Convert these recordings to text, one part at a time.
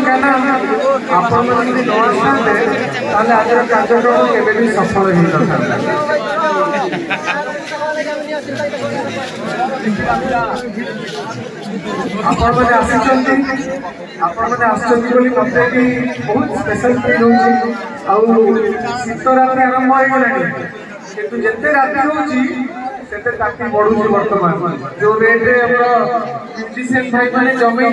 क्या ना आपण मैंने न आसते आज कार्यक्रम केवे भी सफल हो आपण मैंने आसुँच मत भी बहुत स्पेशल फील हो शीत रात आरंभ हो गलानी किंतु जिते राति होते ताकि बढ़ुची बर्तमान जो रेट म्यूजिशियन भाई मैंने जमे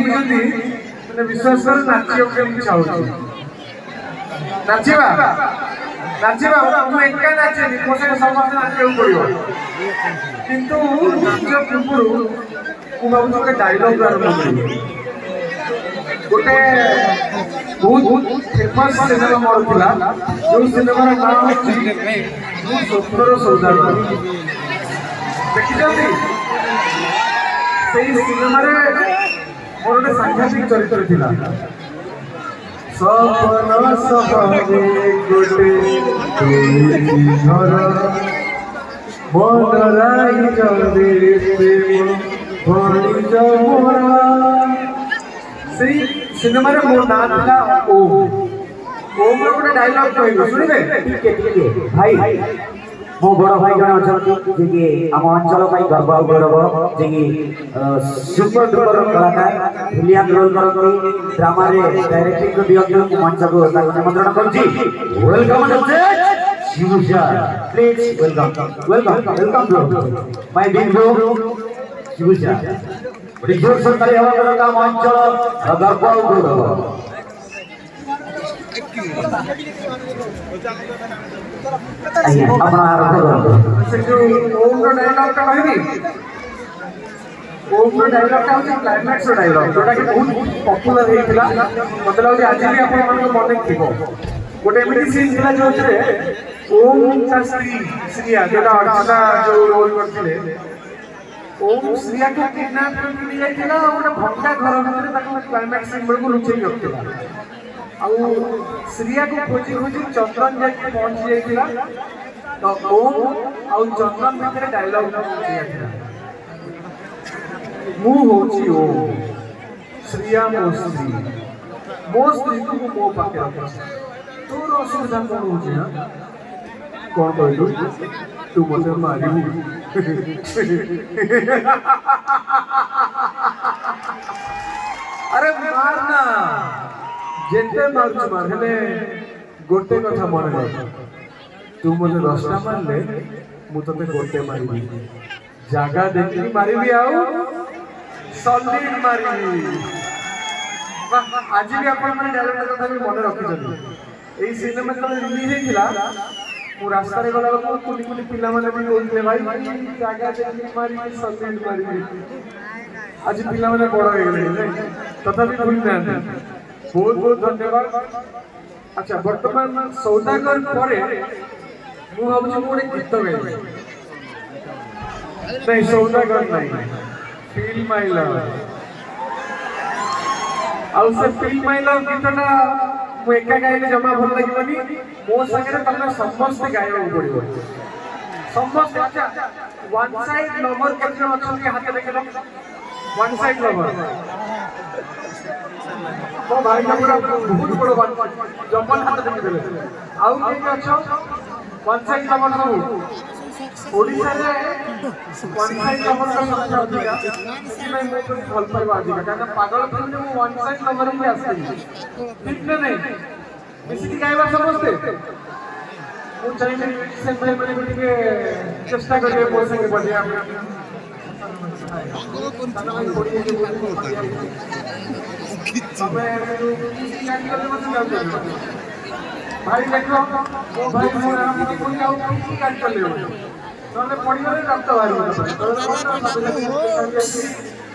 मैंने विश्वास कर नाचिया इच्छा हो नाचिबा नाचिबा मुझे एका नाचे मो सहित समस्त नाचा पड़ो किंतु नाच पूर्व मुझे भाव गोटे डायलॉग आरंभ गोटे बहुत फेमस सिनेमा मोर थिला जो सिनेमार नाम होची मु स्वप्नर सौदागर देखिछथि सेही सिनेमार मोर गोटे सांघातिक चरित्र थिला सपन सपने गोटे घर मनराई जले प्रेम भणी जमोरा से सिनेमा रे मोर नाम था ओम गोटे डायलॉग कहबो सुनिबे भाई मो बड़ भाई जन अच्छा जे आम अंचल गर्व और गौरव जे सुपर डुपर कलाकार विलियम रोल करती ड्रामा रे डायरेक्टिंग को दियंतु मंच को निमंत्रण करछि welcome Shivaja please welcome welcome welcome bro my big bro Shivaja बड़ी जोर से ताली हवा का मंच गर्व और गौरव अपना आरंभ से जो ओम रो डायलॉग का कहबी ओम रो डायलॉग का क्लाइमैक्स रो डायलॉग जोटा कि बहुत पॉपुलर हेतिला मतलब आज भी आपण मन को मन थिबो गोटे एमिटी सीन थिला जो रे ओम का श्रीया जोटा अर्चना जो रोल करथिले ओम श्रीया को किडनैप करके ले जाइथिला गोटे भंगा घर भीतर ताको क्लाइमैक्स सीन बेल को लुचेई रखथिला आउ श्रीया को खोजी खोजी चंदन जाके पहुंच जाइथिला तो ओम आउ चंदन भितर डायलॉग दिया मु होची ओम श्रीया मो स्त्री को मो पाके रख तोर असुविधा कोन होची ना कोन कहलु तू मते मारिबू अरे मारना जेते मारुछ मार हेले गोटे कथा मन रख तू मुझे 10टा मारले मु तते गोटे मारिबी जागा देखि मारिबी आउ सॉलिड मारिबी आज भी आपण माने डायलॉग कथा भी मन रखि छथि एई सिनेमा तले रिलीज हेतिला मु रास्ता रे गला को कुनी कुनी पिला माने भी बोलते भाई जागा देखि मारिबी सॉलिड मारिबी आज पिला माने बड़ हो गेले तथापि भूल ना बहुत बहुत धन्यवाद अच्छा वर्तमान सौदागर परे मु भाबुछि गोटे गीत गाइबे नहीं सौदागर नहीं फील माय लव आउ से फील माय लव गीतटा मु एका गाइले जमा भल लागिबनी मो संगे तमे समस्त गाइबा पड़िबो समस्त अच्छा वन साइड लवर केतना अछन हाथ देखलो वन साइड लवर मो भाई का पूरा बहुत बड़ वन जंगल हाथ देखि देले आउ के अच्छा वन साइड लवर सब ओडिसा रे वन साइड लवर का संख्या अधिका कि मैं भल पाइबा अधिका कारण पागल फिल्म में वन साइड लवर ही आसी ठीक नहीं मिसिकी गाइबा समझते मु चाहिए से मैंने के चेष्टा करिए बोल सके बढ़िया भाई देखो वो भाई मोरा कोई आउ की काट कर ले नले पड़ी गले रक्त बाहर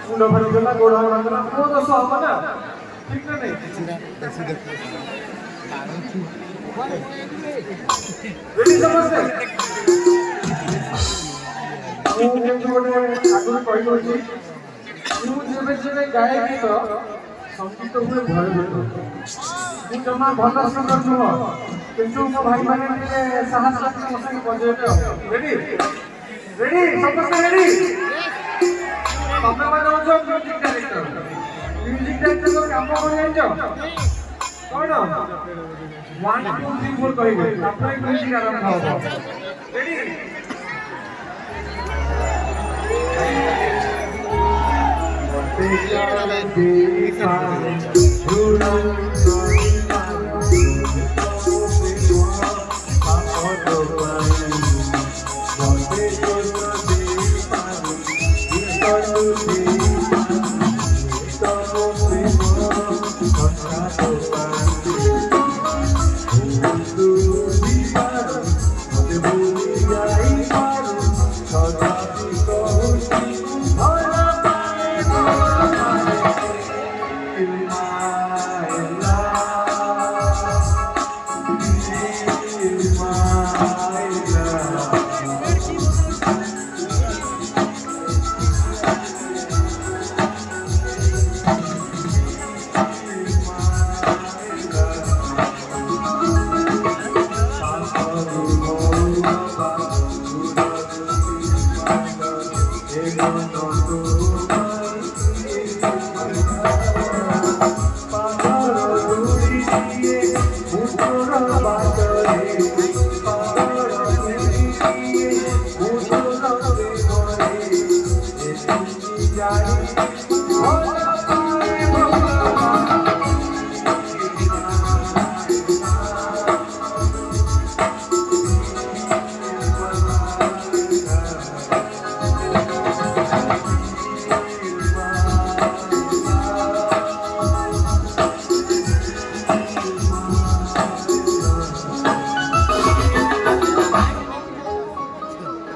मुंड भरी गला गोड़ भरा वो तो सब ना ठीक नहीं रेडी समझते मु जेंतु गोटे आगु कहि दोछि मु जेबे गाए गीत संगीत हुए भय मु जमा भल सुंदर नुह किंतु मो भाई माने टिके साहस रखि मो संगे बजेबे रेडी रेडी समस्त रेडी तमे माने हो म्यूजिक डायरेक्टर म्यूजिक डायरेक्टर काम कौन जान कौन 1 2 3 4 कहिबे तापर म्यूजिक आरंभ हो रेडी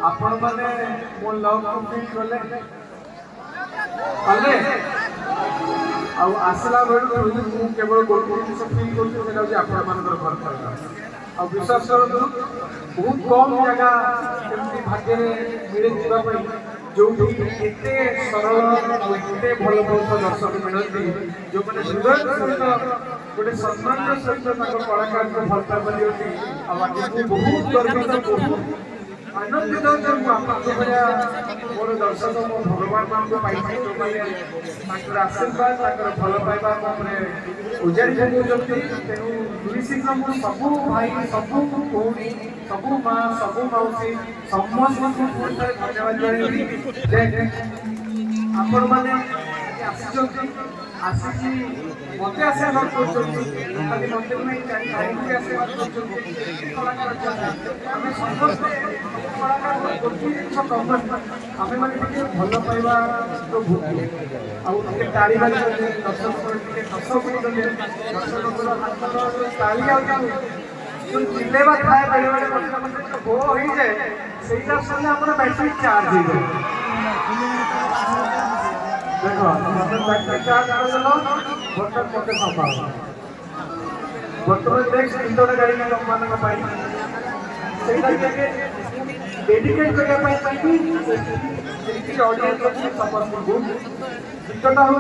आपण माने मो लव को फील करले अले आ आसला बेडू मु केवल गोटे जिनिस फील करते सेटा जे आपण मानकर घर करता आ विश्वास करନ୍ତୁ बहुत कम जगह एमती भाग्य मिले जीवा पई जो एते सरल एते भल भल दर्शक मिलती जो माने हृदय सहित गोटे सम्मान सहित ताको कलाकार को भल पाबली होती आ बाकी बहुत गर्वित बहुत आनंदित मोर दर्शक मो भगवान मान को पाई आशीर्वाद भल पाइबा उजाड़ी जाती तेणु दुईशीघ्र मु सबू भाई सबू भौणी सबू माँ सबू मौसी समस्त को धन्यवाद जन आपण मैंने आसिकी मत आशीर्वाद खाली मत नहीं चारिकी आशीर्वाद कलाकार आम समस्ते कलाकार गोटे जिन आम मैंने भल पाइबा तो भूखु आगे ताली बाजी दर्शक दर्शक दर्शक हाथ ताली जो चिल्लेवा थाए बेले बेले भो हो जाए से बैटरी चार्ज हो देखो बैटरी चार्ज कर बर्तन मत संभाल बर्तमान नेक्स्ट इंटर गाड़ी मान डेडिकेट करने चाहिए ऑडियंस अच्छी समस्त को गीतटा हूँ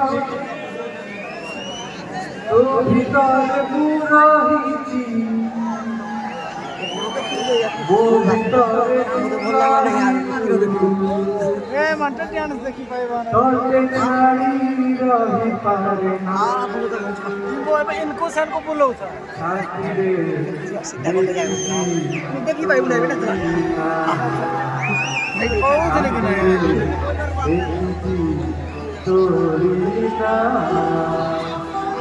तो भीतर पूरा वो भीतर ए मंटा ध्यान से देखी पाएबा ना तोते छाड़ी रही पारे ना वो इनको सन को बोलो था साथी रे देखी पाएबा ना बेटा नहीं बहुत लेकिन तोरी ना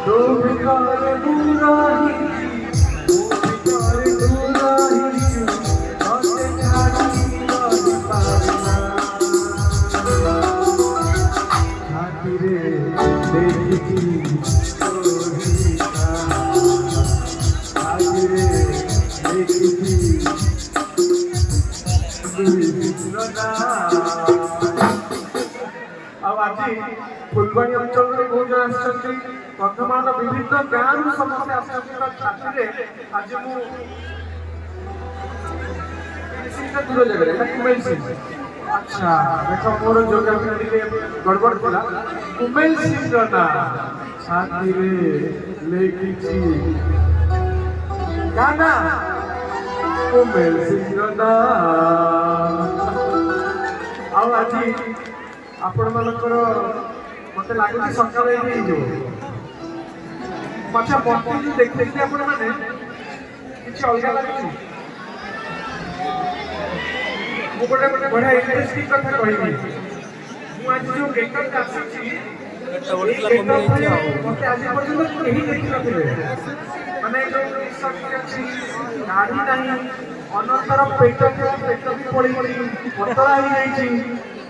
तो भीतर पूरा फुलबाणी अंचल बहुत जन आर्धमान विभिन्न गाँव समस्ते आसाती आज दूर जगह अच्छा देख मोर जोग्राफी गड़बड़ थी कुमेल सिंह ना छाती लेखी गाना कुमेल सिंह ना आज आपण मानकर मते लागुची सकाळे ही जो अच्छा मते जो देखते आपण माने किछ अलगा लागुची मु गोटे बड़ा इंटरेस्टिंग कथा कहबी मु आज जो गेटअप आसी मते आज पर्यंत केही देखि नथिले माने जो रिसर्च अछि गाड़ी नाही अनंतर पेट भी पड़ी पतला ही जाइछि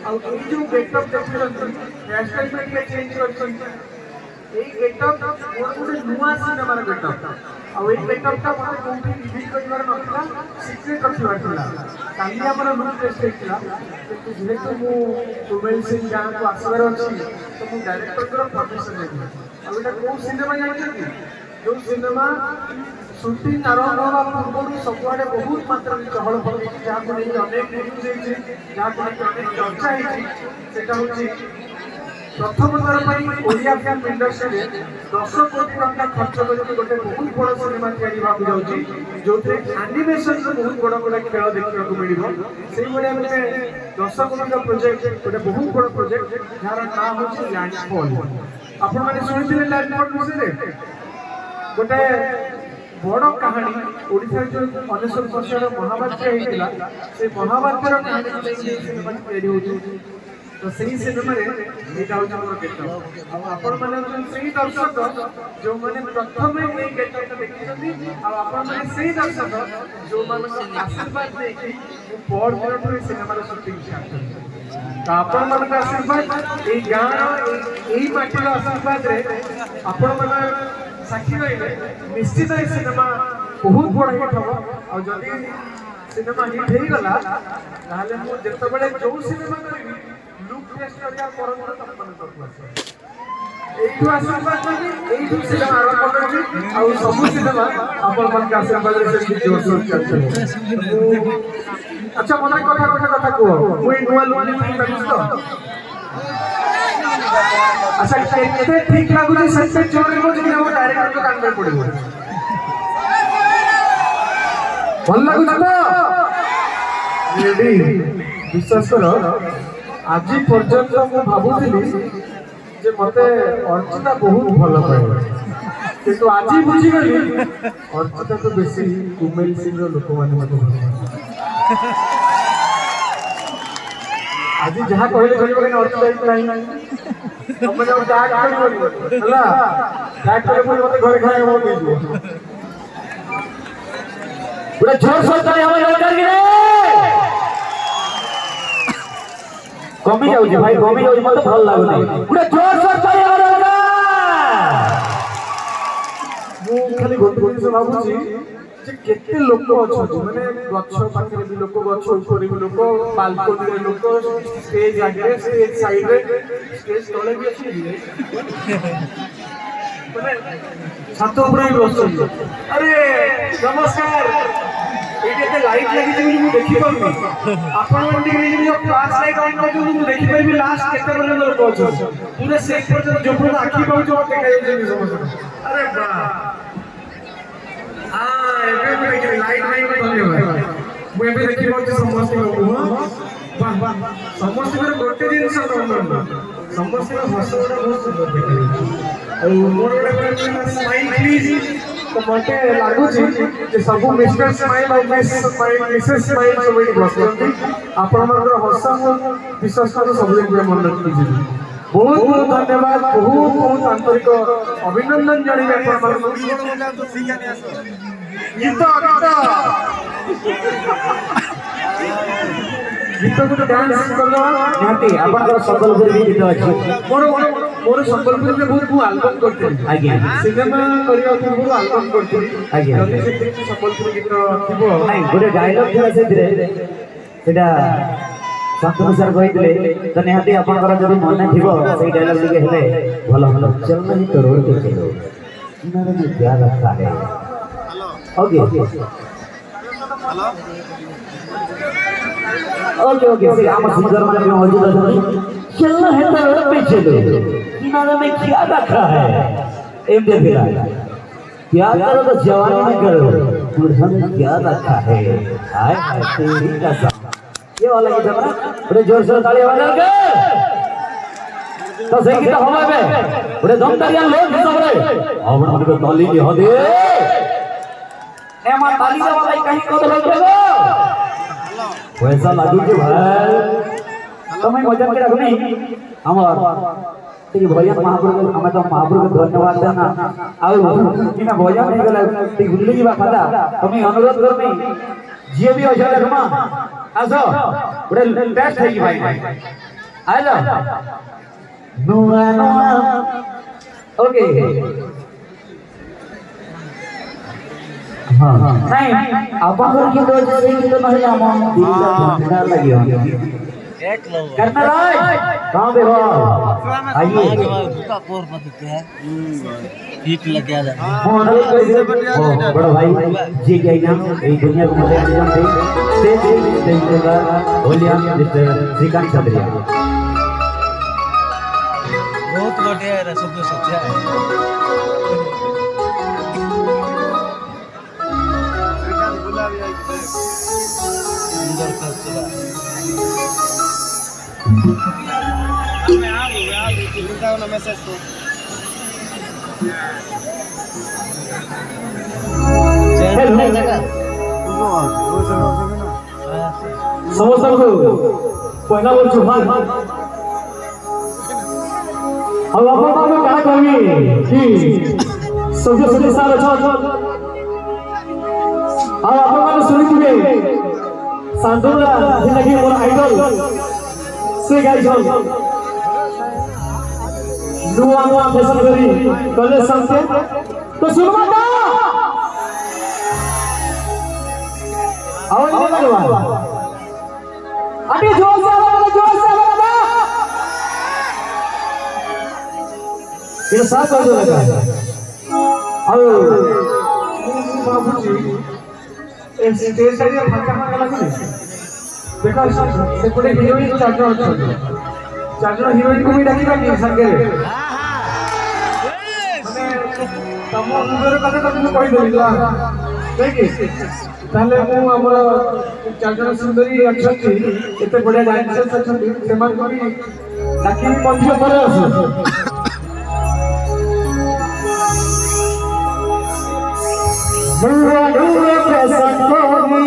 आ ई जो गेटअप देखुछन हेयर स्टाइल में के चेंज करछन এই গেটআপ গোটে নুয়া সিনেমার গেটআপ আর এই গেটআপটা মতে কোটি রিভিল করিবার নথিলা সিক্রেট রখিবার ଥିଲା কালি আমার লুক টেস্ট ହେଇଥିଲା কিন্তু যেহেতু মু কুমেল সিং গাঁ को আসবার ଅଛି তো মু ডাইরেক্টর परमिशन নেই আর এটা কোন সিনেমা জানেন जो सिनेमा शूटिंग आरंभ होगा पूर्व सबुआड़े बहुत मात्रा में चहल पड़ जहाँ को लेकर अनेक न्यूज जहाँ को लेकर अनेक चर्चा होती प्रथम थर पर ओडिया फिल्म इंडस्ट्री 10 कोटी टंका खर्च करके गोटे बहुत बड़ सिनेमा तैयारी होगा जाउची जोथे एनिमेशन से बहुत बड़ बड़ खेल देखने को मिलिबो सेही बड़े गोटे 10 कोटी का प्रोजेक्ट गोटे बहुत बड़ प्रोजेक्ट यार नाम होची लैंडफॉल आपण माने सुनिथिले लैंडफॉल विषय गोटे बड़ कहानी ओडिशा जो 1900 महाभारत होइतिला से महाभारतर कहानी सिनेमा तैयारी होची तो सही सिनेमा रे एटा होची हमर गेटअप आ आपण माने सही दर्शक जो माने प्रथम ए गेटअप देखिसथि आ आपण माने सही दर्शक जो माने आशीर्वाद देखि बड़ बड़ सिनेमा रे शूटिंग स्टार्ट तो आपण माने आशीर्वाद ए गाँव ए माटीर आशीर्वाद रे आपण माने साक्षी रही निश्चित ही सिनेमा बहुत बड़ हिट हम और जदि सिनेमा हिट हो गला ताले मु जते बड़े जो सिनेमा करी लुक टेस्ट करिया परंपर तपन करबो एठु आशीर्वाद नहीं एठु सिनेमा आरंभ करबी और सब सिनेमा अपन मन का आशीर्वाद रे से जोर जोर चलते अच्छा मने कथा को मुई नुआ लुक नहीं तो अच्छा केते ठीक लागु जे सच्चे जोरे को जे वो डायरेक्टर को कान में पड़िबो भल लागु तो रेडी विश्वास करो आज पर्यंत मु भाबुथिली जे मते अर्चिता बहुत भल पाए किंतु आज बुझी गली अर्चिता तो बेसी कुमेल सिंह रो लोक माने मते आज जहाँ कहले चलिबो कि अर्चिता नहीं हमने जब डाक करी हला डाक करे बोल मते घर खाए हो दीजिए पूरा जोर से ताली हमें ललकार गिरे कमी जाउ जी भाई कमी जाउ मते भल लागो नहीं पूरा जोर से ताली हमें ललकार मु खाली गोटे से भाबुची जे केते लोक अछथि माने गच्छ पाखरे भी लोक गच्छ ऊपर भी लोक बालकनी रे लोक स्टेज आगे स्टेज साइड रे स्टेज तले भी अछि माने छात ऊपर भी बसछि अरे नमस्कार एटे ते लाइट लागि जे मु देखि पाबी आपण मन टिके जे फ्लैश लाइट ऑन कर मु देखि परबी लास्ट केते बजे लोक अछि पूरे सेट पर जो पूरा आखी पाउ जो देखा जे समझ अरे बा लाइट नहीं धन्यवाद मुझे देखी समस्त समस्त गोटे जिन समस्त हस बहुत सुंदर स्माइल प्लीज तो मते लगुच सब मिस्टर स्माइल और मिसेस स्माइल सब बस आपण हस विश्वास कर सब मन रखी बहुत बहुत धन्यवाद बहुत बहुत आंतरिक अभिनंदन जानी गीत गीत को डांस करलो निहाती आपन संबलपुरी गीत अछि मोर संबलपुरी में बहुत एल्बम करते आज्ञा सिनेमा करिया पूर्व एल्बम करते आज्ञा संबलपुरी गीत थिबो नहीं गोटे डायलॉग थिला से धीरे सेटा संतोष सर कहते तो निहाती आपन जब मन थिबो से डायलॉग लिखे हेले भलो भलो चलना ही करोड़ के चलो इनारे में क्या रखा है ओके ओके से हम सुंदर मन में मौजूद है चलना है तो पे चलो किनारे में क्या रखा है एम दे फिरा प्यार करो तो जवानी में करो बुढ़ा में क्या रखा है हाय हाय तेरी कसम ये वाला गीत हमारा बड़े जोर से ताली बजा के तो से की तो हवे बे ओरे दमतारिया लोग हिसाब रे आवण मन को ताली नि हदे एमा ताली रे वाला कहीं को लग रे वैसा लागू के भाई तमे वजन के रखनी हमर ती भैया महाप्रभु हमें तो महाप्रभु को धन्यवाद देना और इना भैया नहीं गला ती भूली जीवा खाता तमे अनुरोध करनी जे भी हो जाए रमा आसो बड़े टेस्ट है भाई आ जा नुआ नुआ ओके हां नहीं अपन की तो जैसे की तो नहीं हम दिल का ठंडा लगी हो एक लो करना राय कहां पे हो आइए भूखा कोर मत है ठीक लग गया जा बड़ा भाई जी के नाम ए दुनिया को मजे निजाम थे स्टेज का ओलिया मिस्टर श्रीकांत चंद्रिया बहुत बढ़िया है सब कुछ अच्छा है सुंदर कचरा मैं आ गया लिखा ना मैसेज को समोसा को पहला वो चुहान अब आप को क्या करेंगे कि सोचे सोचे सारा छोड़ अब आप को सुनी तुझे सांतोला जिंदगी मोर आइडल से गाइस नुआ नुआ फैशन करी कले संसे तो सुन मत आवाज नहीं लगवा अभी जोर से आवाज ये साथ कर दो लगा और बाबूजी इस स्टेज से फाका फाका लगे देखो से पूरे हीरोइन चार्जर हीरोइन को भी डाकी बाकी संगे माने तम मुगर कथा तो तुम कहि देला देखि ताले मु हमर चार्जर सुंदरी अछती एते बढ़िया डांसर्स अछती सेमान को भी डाकी पंच पर आसु मुआ डूरे फैशन कोनी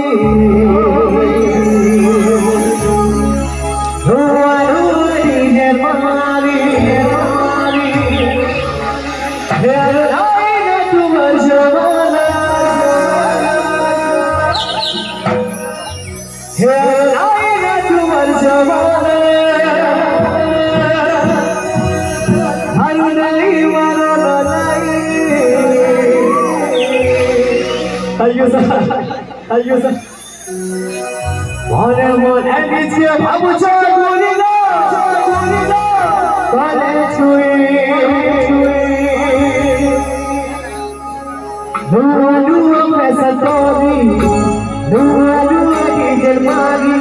Ayo sir. One more and it's here. Abu Chagulila. Kale chui. Dulu pesa tori. Dulu ki jermani.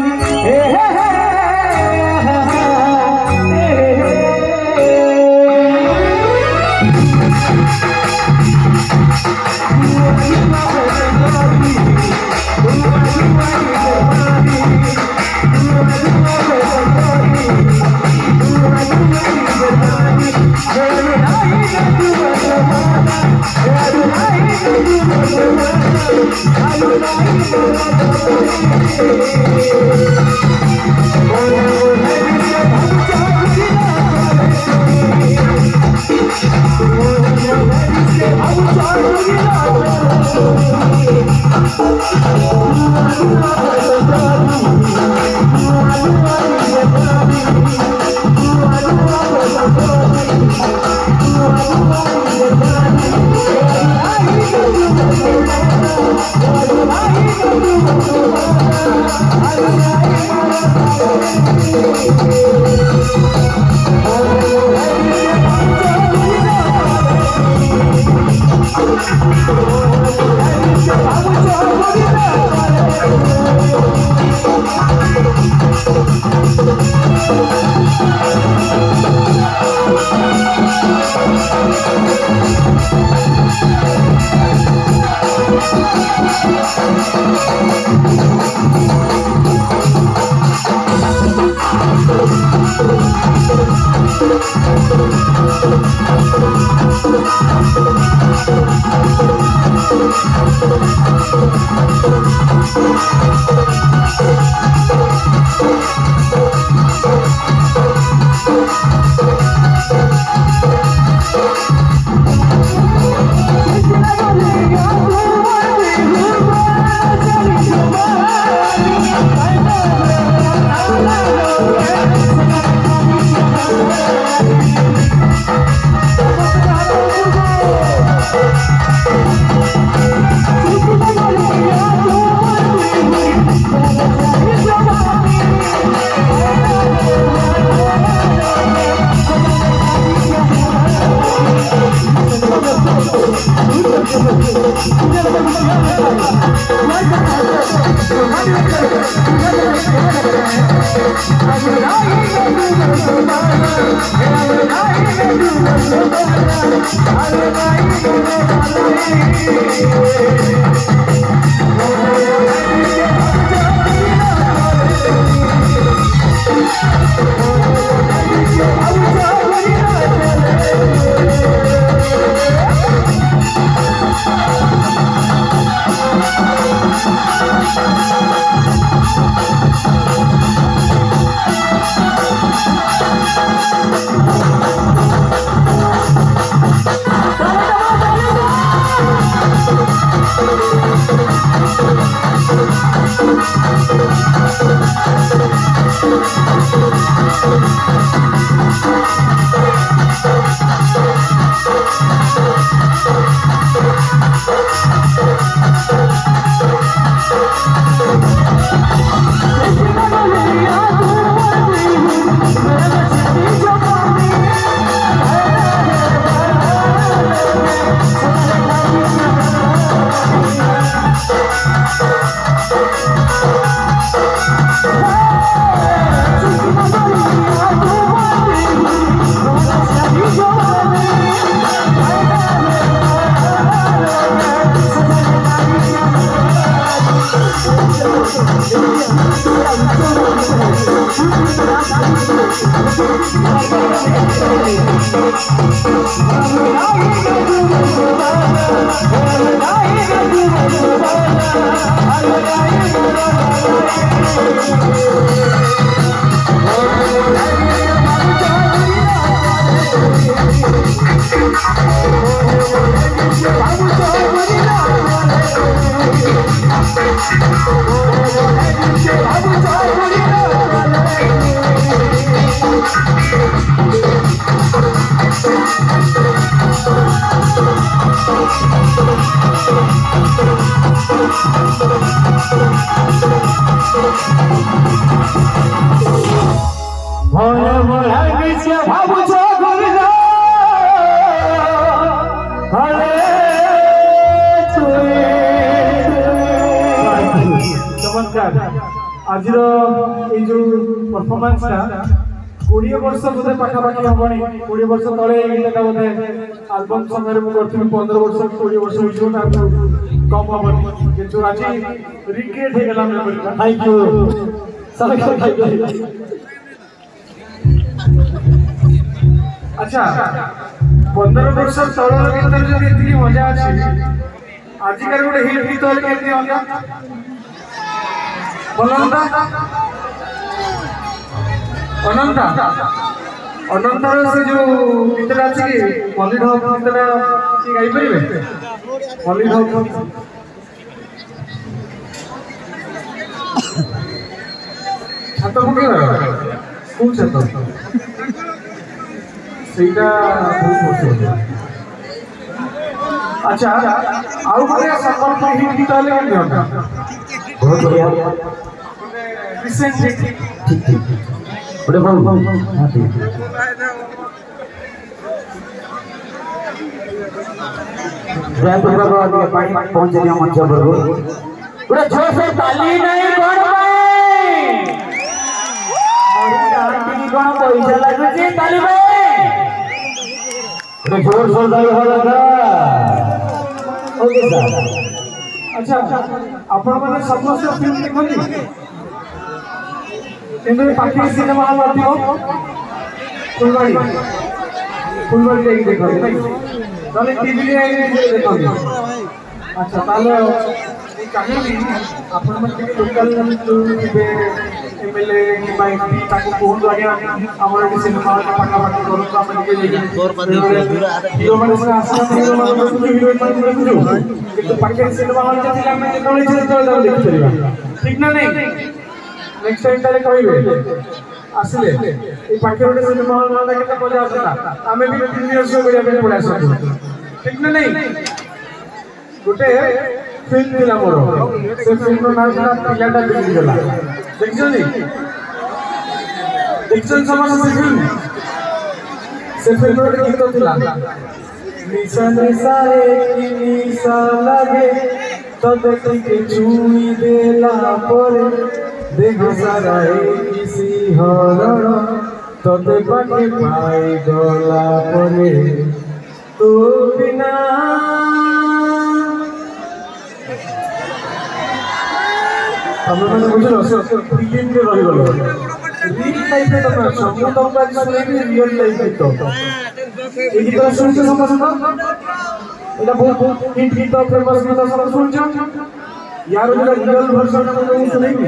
चमत्कार आज जो परफॉर्मेंस 20 वर्ष बोधे पाखापाखि हबनी 20 वर्ष तले गीतटा बोधे आल्बम समय कर 15 वर्ष 20 वर्ष कम हबनी किंतु आज रिक्रिएट हो गला मेमोरी। थैंक यू अच्छा 15 वर्ष तलर गीत जो इतनी मजा अच्छी आजिकार गोटे हिट गीत केमती अंगा अनंता अनंता अनंतार से जो गीतटा अच्छी कि मल्ली ढप गीतटा कि गाई पारे मल्ली ढप छात पकड़ स्कूल छात ସେଇଟା ବହୁତ ପସନ୍ଦ। अच्छा ଆଉ ଗୋଟେ ସମ୍ବଲପୁର ହିଟ୍ ଗୀତ ହେଲେ କେମିତି ହନ୍ତା बहुत बढ़िया ରିସେଣ୍ଟ ठीक ठीक बड़े बहुत हाँ ठीक जय दुर्गा बाबा के पानी पहुंच गया मंच पर पूरा जोर से ताली नहीं कौन भाई और आंटी की कौन पैसा लागू जी ताली भाई जोर से ताली हो लगा ओके सर। अच्छा ଆପଣ ମାନେ ସମସ୍ତେ ଫିଲ୍ମ ଦେଖନ୍ତି କିନ୍ତୁ ପାଖରେ ସିନେମା ହଲ୍ ନଥିବ ଫୁଲବାଣୀ ଯାଇକି ଦେଖନ୍ତି ନାଇଁ ତାହେଲେ ଟିଭିରେ ଦେଖନ୍ତି। ଆଚ୍ଛା ତାହେଲେ এই কাহিনী ଆପଣମାନେ ଟିକେ ଲୋକାଲ ଥିବେ एमएलए किंवा एमपी ताको कहूँ आज्ञा आमर ये सिनेमा हॉल पाखापाखि करूँ आम टे हिरो मैंने आसना हिरो मैंने हिरोइन मैंने कि पाखे सिनेमा हॉल जो आम जो देखी ठीक ना नहीं नेक्स्ट टाइम ताले कहे आसिले ये पाखे गोटे सिनेमा हॉल के मजा आसला आम भी रिहर्सल करने पड़े आस ठीक ना नहीं गोटे फिल्म थी मोर से फिल्म नाम था पिलाटा बिगड़गला देखिए समस्त से फिल्म गोटे गीत था নিশা নিশা কি নিশা লাগে তবে থেকে চুই দেলা পরে দেহ সারা কিসি হরণ ততে পাকে পাই গলা পরে তো বিনা আপনারা বুঝলো ফিল্মে রইগল রিয়েল লাইফে তো না সম্পূর্ণ কাজ শুনেনি রিয়েল লাইফে তো এই গীতটা শুনছো সবাই এটা বহুত হিট গীত ফেমাস গীত সবাই শুনছো यार রিয়েল ভার্সনটা শুনেনি